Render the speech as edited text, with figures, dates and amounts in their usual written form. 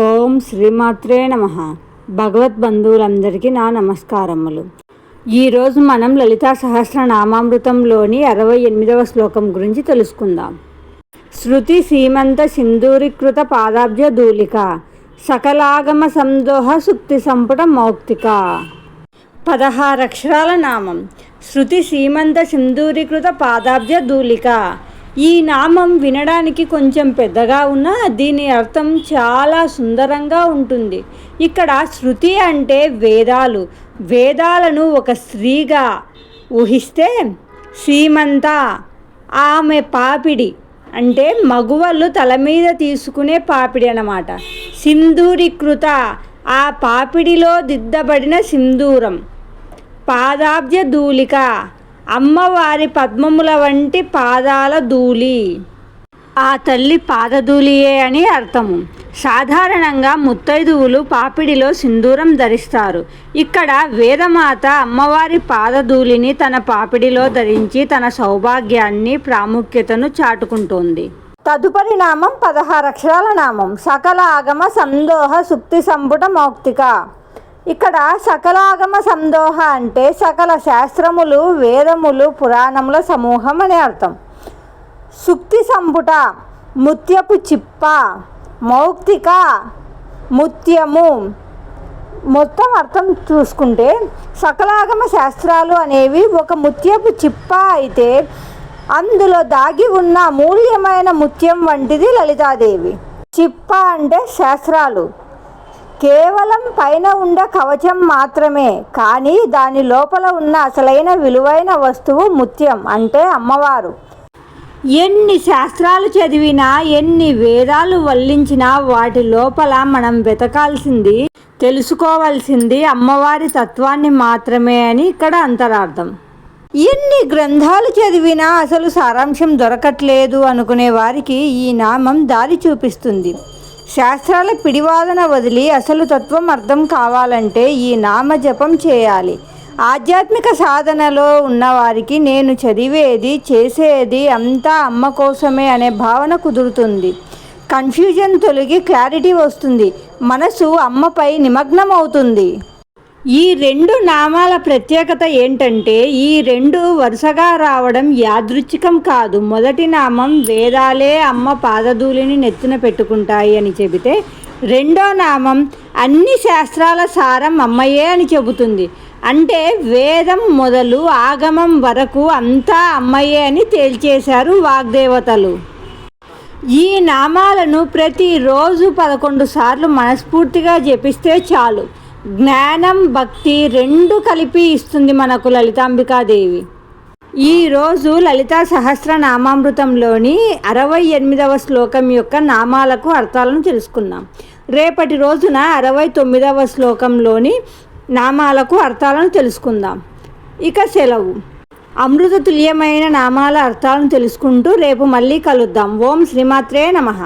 ఓం శ్రీమాత్రే నమః. భగవద్బంధువులందరికీ నా నమస్కారములు. ఈరోజు మనం లలితా సహస్రనామామృతంలోని 68వ శ్లోకం గురించి తెలుసుకుందాం. శృతి సీమంత సింధూరీకృత పాదాబ్జ ధూళిక సకలాగమ సందోహ సుక్తి సంపుట మౌక్తిక. 16 అక్షరాల నామం. శృతి సీమంత సింధూరీకృత పాదాబ్జ ధూళిక. ఈ నామం వినడానికి కొంచెం పెద్దగా ఉన్నా దీని అర్థం చాలా సుందరంగా ఉంటుంది. ఇక్కడ శృతి అంటే వేదాలు. వేదాలను ఒక స్త్రీగా ఊహిస్తే సీమంత ఆమె పాపిడి అంటే మగువలు తల మీద తీసుకునే పాపిడి అన్నమాట. సింధూరీకృత ఆ పాపిడిలో దిద్దబడిన సింధూరం. పాదాబ్జ ధూళిక అమ్మవారి పద్మముల వంటి పాదాల ధూళి. ఆ తల్లి పాదధూళియే అని అర్థము. సాధారణంగా ముత్తైదువులు పాపిడిలో సింధూరం ధరిస్తారు. ఇక్కడ వేదమాత అమ్మవారి పాదధూళిని తన పాపిడిలో ధరించి తన సౌభాగ్యాన్ని ప్రాముఖ్యతను చాటుకుంటోంది. తదుపరి నామం 16 అక్షరాల నామం. సకల ఆగమ సందోహ సుక్తి సంపుట మౌక్తిక. ఇక్కడ సకలాగమ సందోహ అంటే సకల శాస్త్రములు, వేదములు, పురాణముల సమూహం అనే అర్థం. సుక్తి సంపుట ముత్యపు చిప్ప, మౌక్తిక ముత్యము. మొత్తం అర్థం చూసుకుంటే సకలాగమ శాస్త్రాలు అనేవి ఒక ముత్యపు చిప్ప అయితే అందులో దాగి ఉన్న అమూల్యమైన ముత్యం వంటిది లలితాదేవి. చిప్ప అంటే శాస్త్రాలు కేవలం పైన ఉండే కవచం మాత్రమే, కానీ దాని లోపల ఉన్న అసలైన విలువైన వస్తువు ముత్యం అంటే అమ్మవారు. ఎన్ని శాస్త్రాలు చదివినా, ఎన్ని వేదాలు వల్లించినా వాటి లోపల మనం వెతకాల్సింది, తెలుసుకోవాల్సింది అమ్మవారి తత్వాన్ని మాత్రమే అని ఇక్కడ అంతరార్థం. ఎన్ని గ్రంథాలు చదివినా అసలు సారాంశం దొరకట్లేదు అనుకునే వారికి ఈ నామం దారి చూపిస్తుంది. శాస్త్రాల పిడివాదన వదిలి అసలు తత్వం అర్థం కావాలంటే ఈ నామ జపం చేయాలి. ఆధ్యాత్మిక సాధనలో ఉన్నవారికి నేను చదివేది, చేసేది అంతా అమ్మ కోసమే అనే భావన కుదురుతుంది. కన్ఫ్యూజన్ తొలగి క్లారిటీ వస్తుంది. మనసు అమ్మపై నిమగ్నం అవుతుంది. ఈ 2 నామాల ప్రత్యేకత ఏంటంటే ఈ 2 వరుసగా రావడం యాదృచ్ఛికం కాదు. మొదటి నామం వేదాలే అమ్మ పాదధూళిని నెత్తిన పెట్టుకుంటాయి అని చెబితే, రెండో నామం అన్ని శాస్త్రాల సారం అమ్మయే అని చెబుతుంది. అంటే వేదం మొదలు ఆగమం వరకు అంతా అమ్మయే అని తేల్చేశారు వాగ్దేవతలు. ఈ నామాలను ప్రతిరోజు 11 సార్లు మనస్ఫూర్తిగా జపిస్తే చాలు. జ్ఞానం, భక్తి 2 కలిపి ఇస్తుంది మనకు లలితాంబికాదేవి. ఈరోజు లలితా సహస్రనామామృతంలోని 68వ శ్లోకం యొక్క నామాలకు అర్థాలను తెలుసుకుందాం. రేపటి రోజున 69వ శ్లోకంలోని నామాలకు అర్థాలను తెలుసుకుందాం. ఇక సెలవు. అమృత తుల్యమైన నామాల అర్థాలను తెలుసుకుంటూ రేపు మళ్ళీ కలుద్దాం. ఓం శ్రీమాత్రే నమః.